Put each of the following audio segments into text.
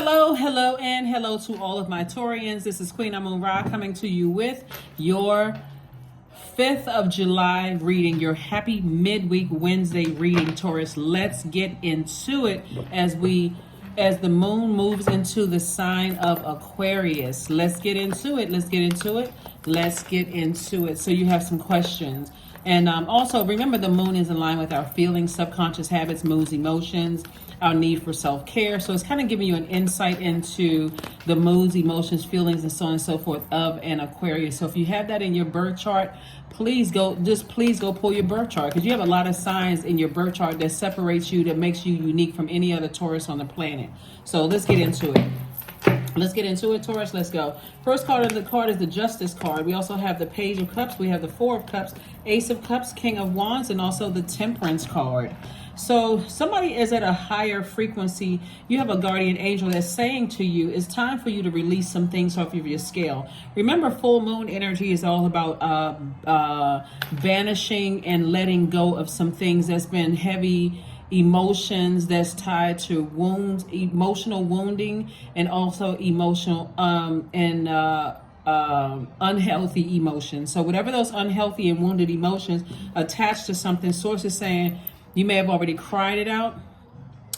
Hello, hello, and hello to all of my Taurians. This is Queen Amun Ra coming to you with your 5th of July reading, your happy midweek Wednesday reading, Taurus. Let's get into it as the moon moves into the sign of Aquarius. Let's get into it. So you have some questions. And also remember, the moon is in line with our feelings, subconscious habits, moods, emotions, our need for self-care. So it's kind of giving you an insight into the moods, emotions, feelings, and so on and so forth of an Aquarius. So if you have that in your birth chart, please go pull your birth chart, because you have a lot of signs in your birth chart that separates you, that makes you unique from any other Taurus on the planet. So let's get into it. Taurus. Let's go. First card of the card is the Justice card. We also have the Page of Cups. We have the Four of Cups, Ace of Cups, King of Wands, and also the Temperance card. So somebody is at a higher frequency. You have a guardian angel that's saying to you, it's time for you to release some things off of your scale. Remember, full moon energy is all about banishing and letting go of some things that's been heavy emotions, that's tied to wounds, emotional wounding, and also emotional unhealthy emotions. So whatever those unhealthy and wounded emotions attached to something, source is saying you may have already cried it out,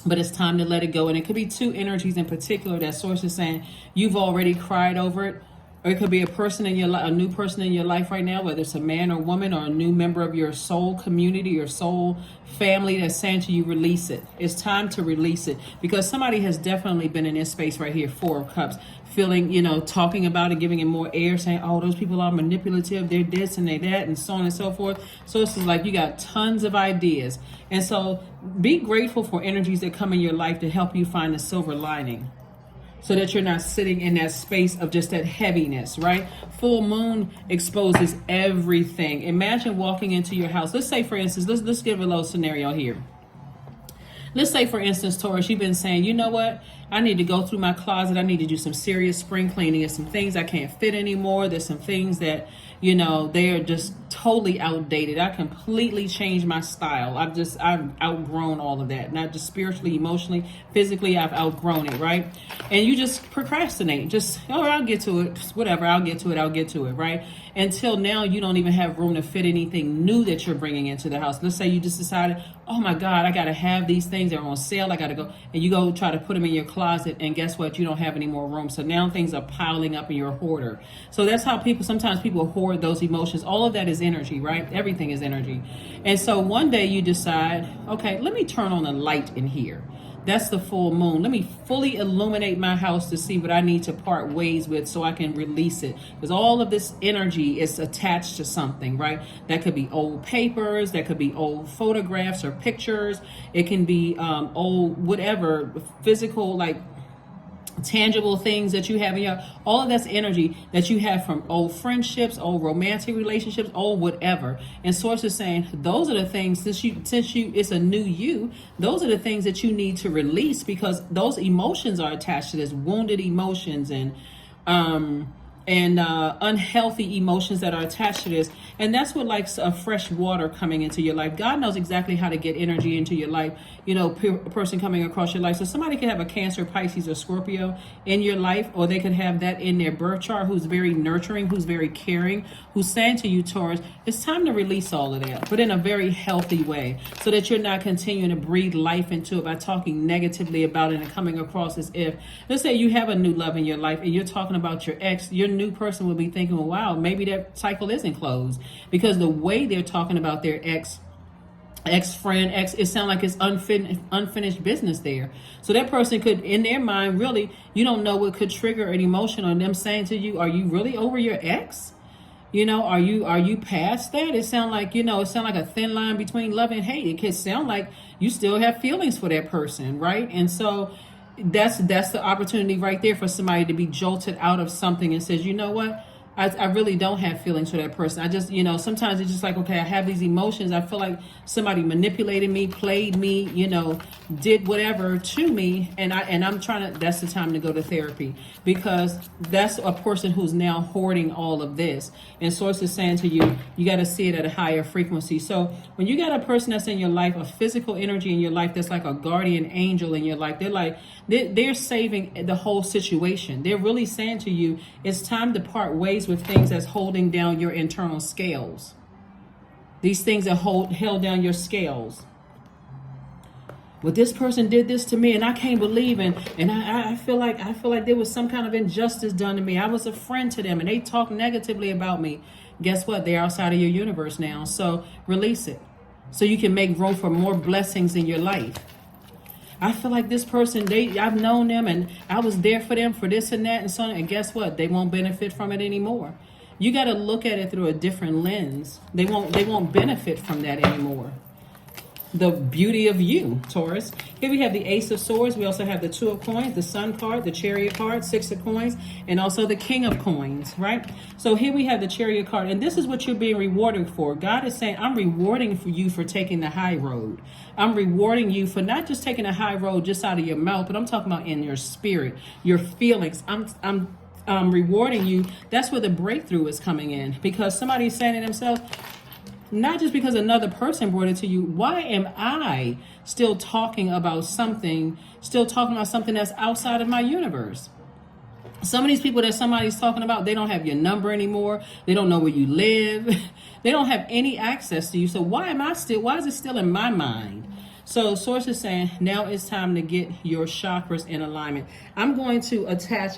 but it's time to let it go. And it could be two energies in particular that source is saying you've already cried over it. Or it could be a person in your life, a new person in your life right now, whether it's a man or woman or a new member of your soul community or soul family that's saying to you, release it. It's time to release it, because somebody has definitely been in this space right here, Four of Cups, feeling, talking about it, giving it more air, saying, oh, those people are manipulative, they're this and they're that, and so on and so forth. So it's like you got tons of ideas. And so be grateful for energies that come in your life to help you find the silver lining, so that you're not sitting in that space of just that heaviness, right? Full moon exposes everything. Imagine walking into your house. Let's say, for instance, let's give a little scenario here. Let's say, for instance, Taurus, you've been saying, you know what? I need to go through my closet. I need to do some serious spring cleaning. There's some things I can't fit anymore. There's some things that, they are just totally outdated. I completely changed my style. I've outgrown all of that. Not just spiritually, emotionally, physically, I've outgrown it, right? And you just procrastinate. I'll get to it. Whatever, I'll get to it, right? Until now, you don't even have room to fit anything new that you're bringing into the house. Let's say you just decided, oh my God, I got to have these things. They're on sale. I got to go. And you go try to put them in your closet, and guess what? You don't have any more room. So now things are piling up in your hoarder. So that's how sometimes people hoard those emotions. All of that is energy, right? Everything is energy. And so one day you decide, okay, let me turn on a light in here. That's the full moon. Let me fully illuminate my house to see what I need to part ways with, so I can release it. Because all of this energy is attached to something, right? That could be old papers, that could be old photographs or pictures. It can be old, whatever, physical, like tangible things that you have in your, all of that's energy that you have from old friendships, old romantic relationships, old whatever. And source is saying those are the things, since it's a new you, those are the things that you need to release, because those emotions are attached to this, wounded emotions and unhealthy emotions that are attached to this. And that's what, like a fresh water coming into your life. God knows exactly how to get energy into your life, a person coming across your life. So somebody could have a Cancer, Pisces, or Scorpio in your life, or they could have that in their birth chart, who's very nurturing, who's very caring, who's saying to you, Taurus, it's time to release all of that, but in a very healthy way, so that you're not continuing to breathe life into it by talking negatively about it and coming across as if, let's say you have a new love in your life and you're talking about your ex, your new person will be thinking, well, wow, maybe that cycle isn't closed, because the way they're talking about their ex-friend, it sounds like it's unfinished business there. So that person could, in their mind, really, you don't know what could trigger an emotion on them saying to you, are you really over your ex? Are you past that? It sounds like, a thin line between love and hate. It could sound like you still have feelings for that person, right? And so that's the opportunity right there for somebody to be jolted out of something and says, you know what? I really don't have feelings for that person. I just, sometimes it's just like, okay, I have these emotions. I feel like somebody manipulated me, played me, did whatever to me. And I'm trying to, that's the time to go to therapy, because that's a person who's now hoarding all of this. And source is saying to you, you got to see it at a higher frequency. So when you got a person that's in your life, a physical energy in your life, that's like a guardian angel in your life, They're saving the whole situation. They're really saying to you, it's time to part ways with things that's holding down your internal scales. These things that held down your scales. Well, this person did this to me, and I can't believe it. And I feel like there was some kind of injustice done to me. I was a friend to them, and they talk negatively about me. Guess what? They're outside of your universe now. So release it, so you can make room for more blessings in your life. I feel like this person, I've known them, and I was there for them for this and that and so on. And guess what? They won't benefit from it anymore. You got to look at it through a different lens. They won't benefit from that anymore. The beauty of you, Taurus. Here we have the Ace of Swords. We also have the Two of Coins, the Sun card, the Chariot card, Six of Coins, and also the King of Coins, right? So here we have the Chariot card, and this is what you're being rewarded for. God is saying, I'm rewarding for you for taking the high road. I'm rewarding you for not just taking the high road just out of your mouth, but I'm talking about in your spirit, your feelings. I'm rewarding you. That's where the breakthrough is coming in, because somebody's saying to themselves, not just because another person brought it to you, why am I still talking about something that's outside of my universe? Some of these people that somebody's talking about, they don't have your number anymore. They don't know where you live. They don't have any access to you. So why is it still in my mind? So Source is saying, now it's time to get your chakras in alignment. I'm going to attach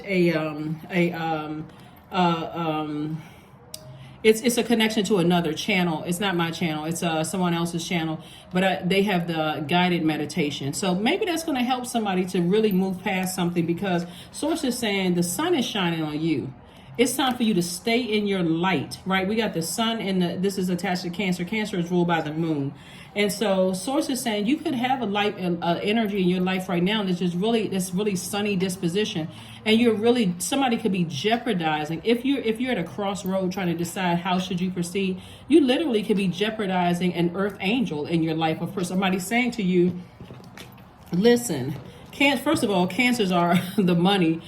it's a connection to another channel. It's not my channel. It's someone else's channel. But they have the guided meditation. So maybe that's going to help somebody to really move past something, because Source is saying the sun is shining on you. It's time for you to stay in your light, right? We got the sun and this is attached to Cancer. Cancer is ruled by the moon. And so Source is saying you could have a light energy in your life right now that's just really sunny disposition, and somebody could be jeopardizing if you're at a crossroad trying to decide how should you proceed. You literally could be jeopardizing an earth angel in your life, or for somebody saying to you, listen, first of all, Cancers are the money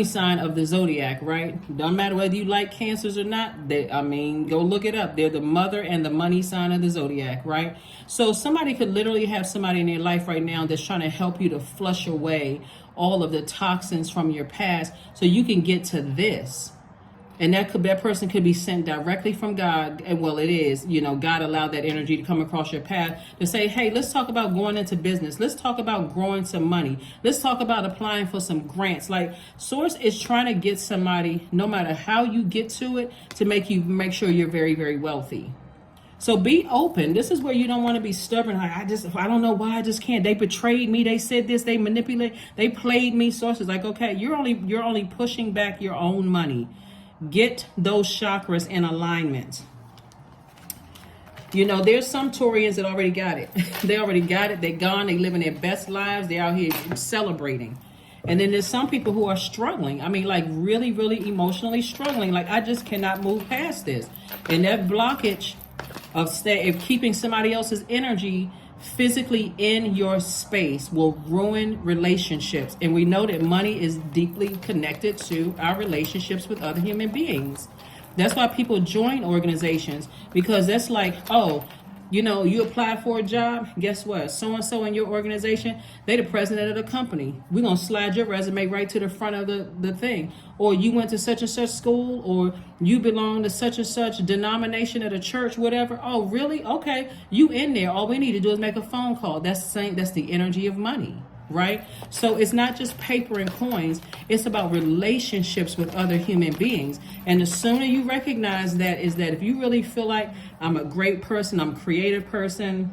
sign of the Zodiac, right? Doesn't matter whether you like Cancers or not. Go look it up. They're the mother and the money sign of the Zodiac, right? So somebody could literally have somebody in their life right now that's trying to help you to flush away all of the toxins from your past so you can get to this. And that person could be sent directly from God. And well, it is, God allowed that energy to come across your path to say, hey, let's talk about going into business. Let's talk about growing some money. Let's talk about applying for some grants. Like, Source is trying to get somebody, no matter how you get to it, to make sure you're very, very wealthy. So be open. This is where you don't want to be stubborn. Like, I don't know why I just can't. They betrayed me. They said this. They manipulate. They played me. Source is like, okay, you're only pushing back your own money. Get those chakras in alignment. There's some Taurians that already got it. They already got it. They're gone. They living their best lives. They're out here celebrating. And then there's some people who are struggling. Like really, really emotionally struggling. Like, I just cannot move past this. And that blockage of keeping somebody else's energy physically in your space will ruin relationships. And we know that money is deeply connected to our relationships with other human beings. That's why people join organizations, because that's like, oh, you apply for a job. Guess what? So-and-so in your organization, they the president of the company. We're going to slide your resume right to the front of the thing. Or you went to such and such school, or you belong to such and such denomination at a church, whatever. Oh, really? Okay. You in there. All we need to do is make a phone call. That's the energy of money, right? So it's not just paper and coins. It's about relationships with other human beings. And the sooner you recognize that, is that if you really feel like I'm a great person, I'm a creative person,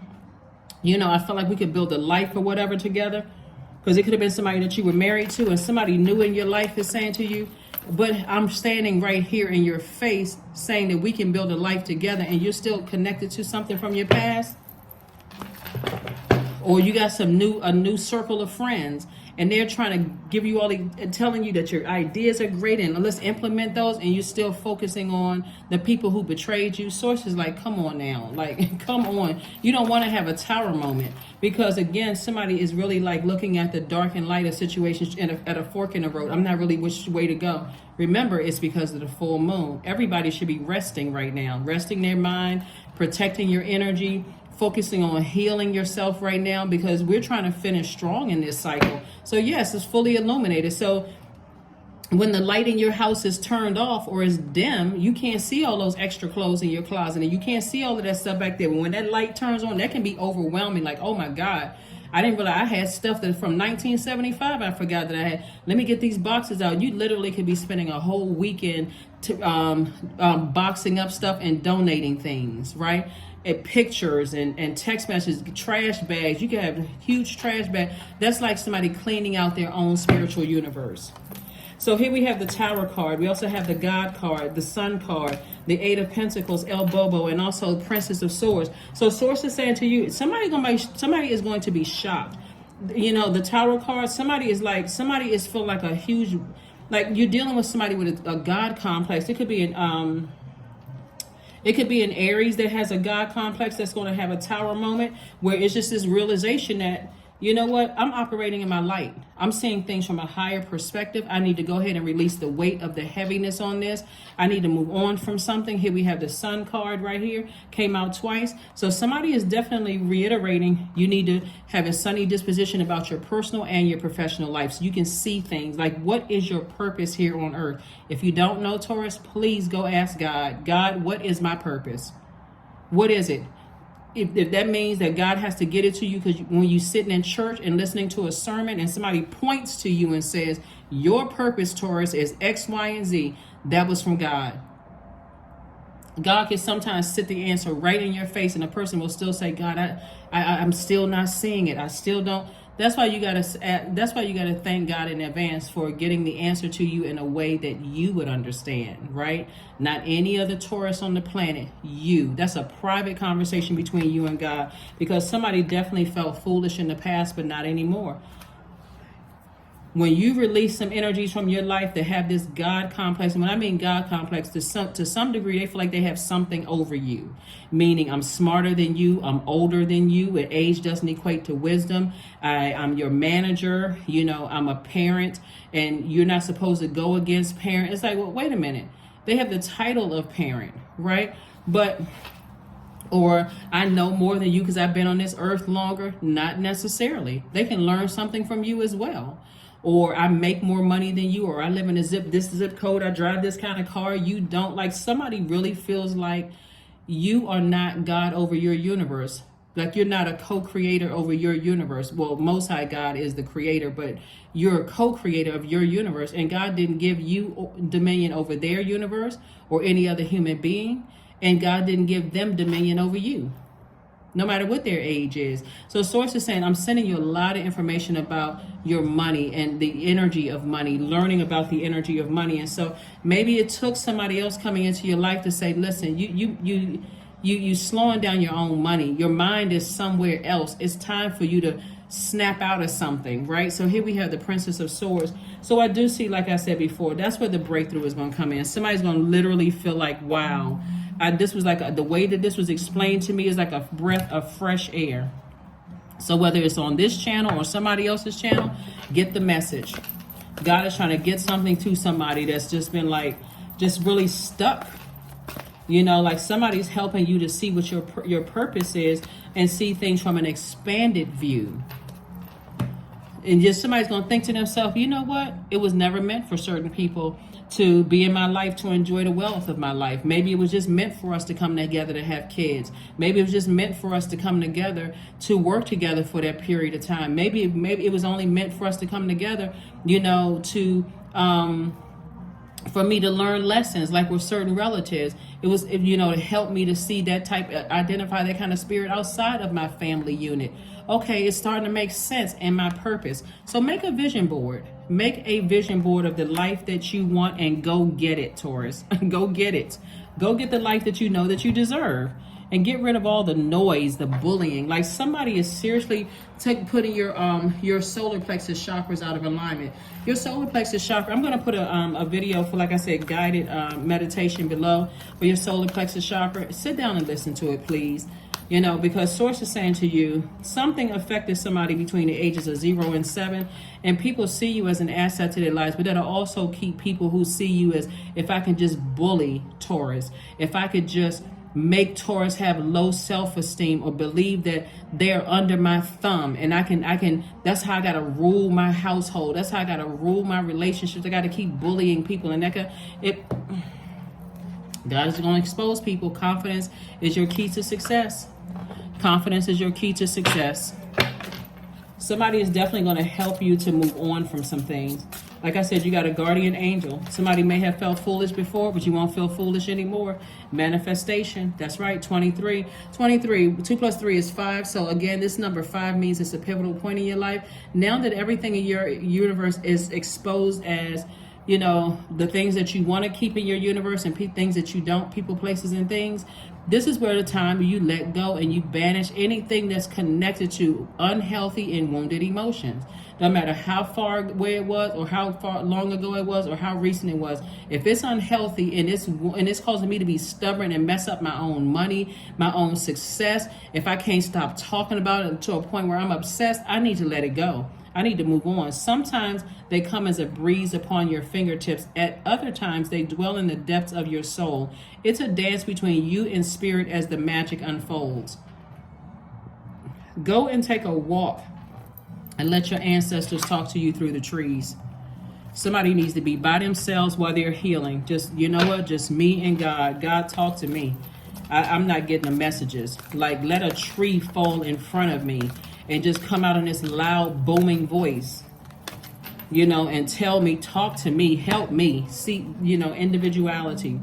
I feel like we could build a life or whatever together. Because it could have been somebody that you were married to, and somebody new in your life is saying to you, but I'm standing right here in your face saying that we can build a life together, and you're still connected to something from your past. Or you got a new circle of friends, and they're trying to give you telling you that your ideas are great and let's implement those, and you're still focusing on the people who betrayed you. Sources like, come on now, like, come on. You don't want to have a tower moment, because again, somebody is really like looking at the dark and light of situations at a fork in the road. I'm not really which way to go. Remember, it's because of the full moon. Everybody should be resting right now, resting their mind, protecting your energy, focusing on healing yourself right now, because we're trying to finish strong in this cycle. So yes, it's fully illuminated. So when the light in your house is turned off or is dim, you can't see all those extra clothes in your closet, and you can't see all of that stuff back there. But when that light turns on, that can be overwhelming. Like, oh my God, I didn't realize I had stuff that from 1975 I forgot that I had. Let me get these boxes out. You literally could be spending a whole weekend boxing up stuff and donating things, right? And pictures and text messages, trash bags. You can have a huge trash bag. That's like somebody cleaning out their own spiritual universe. So here we have the Tower card. We also have the God card, the Sun card, the Eight of Pentacles, El Bobo, and also Princess of Swords. So Source is saying to you, somebody is going to be shocked. You know, the Tower card, somebody is feeling like a huge, like you're dealing with somebody with a God complex. It could be an Aries that has a God complex that's going to have a Tower moment where it's just this realization that, you know what, I'm operating in my light. I'm seeing things from a higher perspective. I need to go ahead and release the weight of the heaviness on this. I need to move on from something. Here we have the Sun card right here, came out twice. So somebody is definitely reiterating you need to have a sunny disposition about your personal and your professional life, so you can see things like, what is your purpose here on earth? If you don't know, Taurus, please go ask God. God, what is my purpose? What is it? If that means that God has to get it to you, because when you're sitting in church and listening to a sermon and somebody points to you and says, your purpose, Taurus, is X, Y, and Z, that was from God. God can sometimes sit the answer right in your face, and a person will still say, God, I'm still not seeing it. I still don't. That's why you gotta thank God in advance for getting the answer to you in a way that you would understand, right? Not any other Taurus on the planet. You. That's a private conversation between you and God, because somebody definitely felt foolish in the past, but not anymore. When you release some energies from your life that have this God complex, and when I mean God complex, to some degree, they feel like they have something over you. Meaning, I'm smarter than you, I'm older than you, and age doesn't equate to wisdom. I'm your manager, you know, I'm a parent, and you're not supposed to go against parent. It's like, well, wait a minute. They have the title of parent, right? Or I know more than you because I've been on this earth longer. Not necessarily. They can learn something from you as well. Or I make more money than you, or I live in this zip code, I drive this kind of car, you don't. Like, somebody really feels like you are not God over your universe. Like, you're not a co-creator over your universe. Well, Most High God is the creator, but you're a co-creator of your universe, and God didn't give you dominion over their universe or any other human being, and God didn't give them dominion over you, no matter what their age is. So Source is saying, I'm sending you a lot of information about your money and the energy of money, learning about the energy of money. And so maybe it took somebody else coming into your life to say, listen, you slowing down your own money. Your mind is somewhere else. It's time for you to snap out of something, right? So here we have the Princess of Swords. So I do see, like I said before, that's where the breakthrough is going to come in. Somebody's going to literally feel like, wow, this was like the way that this was explained to me is like a breath of fresh air. So whether it's on this channel or somebody else's channel, get the message. God is trying to get something to somebody that's just been like, just really stuck. You know, like somebody's helping you to see what your purpose is and see things from an expanded view. And just somebody's going to think to themselves, you know what? It was never meant for certain people to be in my life to enjoy the wealth of my life. Maybe it was just meant for us to come together to have kids. Maybe it was just meant for us to come together to work together for that period of time. Maybe it was only meant for us to come together, you know, to for me to learn lessons, like with certain relatives. It was, you know, to help me to see that type, identify that kind of spirit outside of my family unit. Okay, it's starting to make sense in my purpose. So make a vision board. Make a vision board of the life that you want and go get it, Taurus. Go get it. Go get the life that you know that you deserve. And get rid of all the noise, the bullying. Like, somebody is seriously putting your solar plexus chakras out of alignment. Your solar plexus chakra, I'm going to put a video for, like I said, guided meditation below for your solar plexus chakra. Sit down and listen to it, please. You know, because Source is saying to you, something affected somebody between the ages of 0 and 7, and people see you as an asset to their lives, but that'll also keep people who see you as, if I can just bully Taurus, if I could just make Taurus have low self-esteem or believe that they're under my thumb, and I can that's how I gotta rule my household, that's how I gotta rule my relationships, I gotta keep bullying people, and God is going to expose people. Confidence is your key to success. Confidence is your key to success. Somebody is definitely going to help you to move on from some things. Like I said, you got a guardian angel. Somebody may have felt foolish before, but you won't feel foolish anymore. Manifestation. That's right. 23. 2 plus 3 is 5. So again, this number 5 means it's a pivotal point in your life. Now that everything in your universe is exposed as, you know, the things that you want to keep in your universe and things that you don't, people, places, and things. This is where the time you let go and you banish anything that's connected to unhealthy and wounded emotions. No matter how far away it was, or how far long ago it was, or how recent it was. If it's unhealthy and it's causing me to be stubborn and mess up my own money, my own success, if I can't stop talking about it to a point where I'm obsessed, I need to let it go. I need to move on. Sometimes they come as a breeze upon your fingertips. At other times, they dwell in the depths of your soul. It's a dance between you and spirit as the magic unfolds. Go and take a walk and let your ancestors talk to you through the trees. Somebody needs to be by themselves while they're healing. Just, you know what? Just me and God. God, talk to me. I'm not getting the messages. Like, let a tree fall in front of me and just come out in this loud, booming voice, you know, and tell me, talk to me, help me, see, you know, individuality.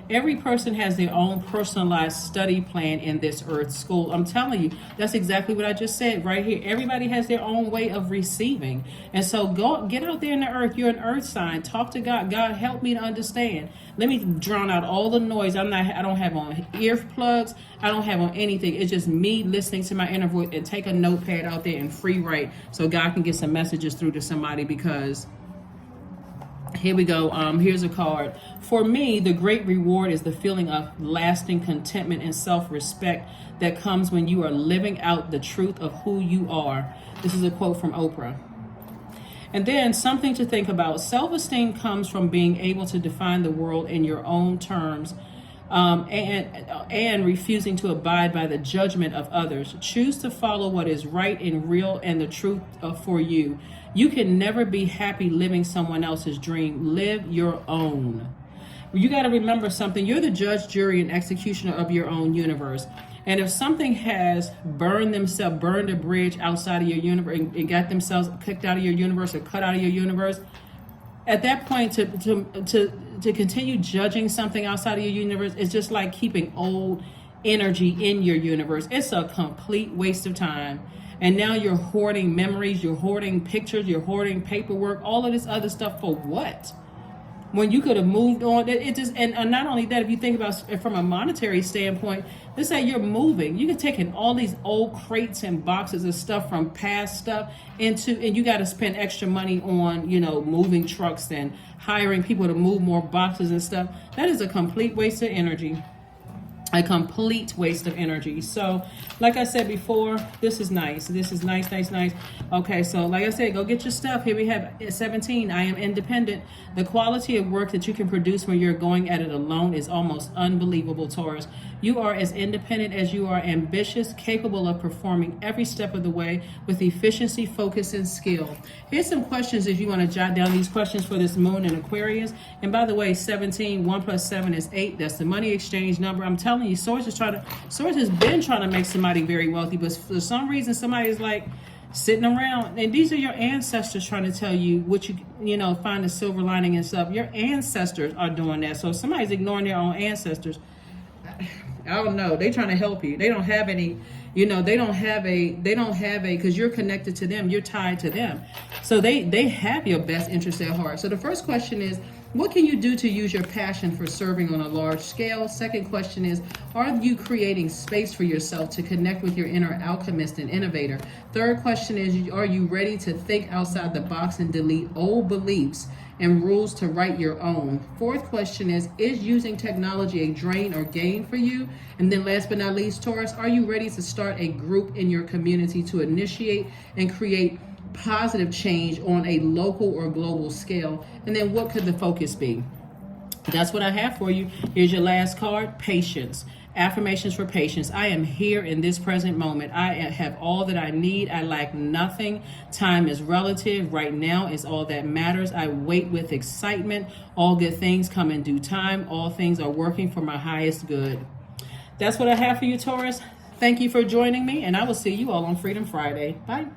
Every person has their own personalized study plan in this earth school. I'm telling you, that's exactly what I just said right here. Everybody has their own way of receiving. And so get out there in the earth. You're an earth sign. Talk to God. God, help me to understand. Let me drown out all the noise. I don't have on earplugs. I don't have on anything. It's just me listening to my inner voice, and take a notepad out there and free write so God can get some messages through to somebody. Because here we go. Here's a card. For me, the great reward is the feeling of lasting contentment and self-respect that comes when you are living out the truth of who you are. This is a quote from Oprah. And then something to think about. Self-esteem comes from being able to define the world in your own terms, and refusing to abide by the judgment of others. Choose to follow what is right and real and the truth for you. You can never be happy living someone else's dream. Live your own. You got to remember something. You're the judge, jury, and executioner of your own universe. And if something has burned a bridge outside of your universe and got themselves kicked out of your universe or cut out of your universe, at that point, to continue judging something outside of your universe is just like keeping old energy in your universe. It's a complete waste of time. And now you're hoarding memories, you're hoarding pictures, you're hoarding paperwork, all of this other stuff for what? When you could have moved on. And not only that, if you think about it from a monetary standpoint, let's say you're moving. You can take in all these old crates and boxes of stuff from past stuff and you got to spend extra money on, you know, moving trucks and hiring people to move more boxes and stuff. That is a complete waste of energy. A complete waste of energy. So, like I said before, this is nice. This is nice. Okay, so like I said, go get your stuff. Here we have 17. I am independent. The quality of work that you can produce when you're going at it alone is almost unbelievable, Taurus. You are as independent as you are ambitious, capable of performing every step of the way with efficiency, focus, and skill. Here's some questions if you want to jot down these questions for this moon in Aquarius. And by the way, 17, 1 plus 7 is 8. That's the money exchange number. I'm telling you, Source has been trying to make somebody very wealthy, but for some reason somebody's like sitting around, and these are your ancestors trying to tell you what you know, find the silver lining and stuff. Your ancestors are doing that. So if somebody's ignoring their own ancestors, I don't know. They're trying to help you. They don't have any, you know, they don't have a, because you're connected to them. You're tied to them. So they have your best interest at heart. So the first question is, what can you do to use your passion for serving on a large scale? Second question is, are you creating space for yourself to connect with your inner alchemist and innovator? Third question is, are you ready to think outside the box and delete old beliefs and rules to write your own? Fourth question is using technology a drain or gain for you? And then last but not least, Taurus, are you ready to start a group in your community to initiate and create positive change on a local or global scale? And then what could the focus be? That's what I have for you. Here's your last card, patience. Affirmations for patience. I am here in this present moment. I have all that I need. I lack nothing. Time is relative. Right now is all that matters. I wait with excitement. All good things come in due time. All things are working for my highest good. That's what I have for you, Taurus. Thank you for joining me, and I will see you all on Freedom Friday. Bye.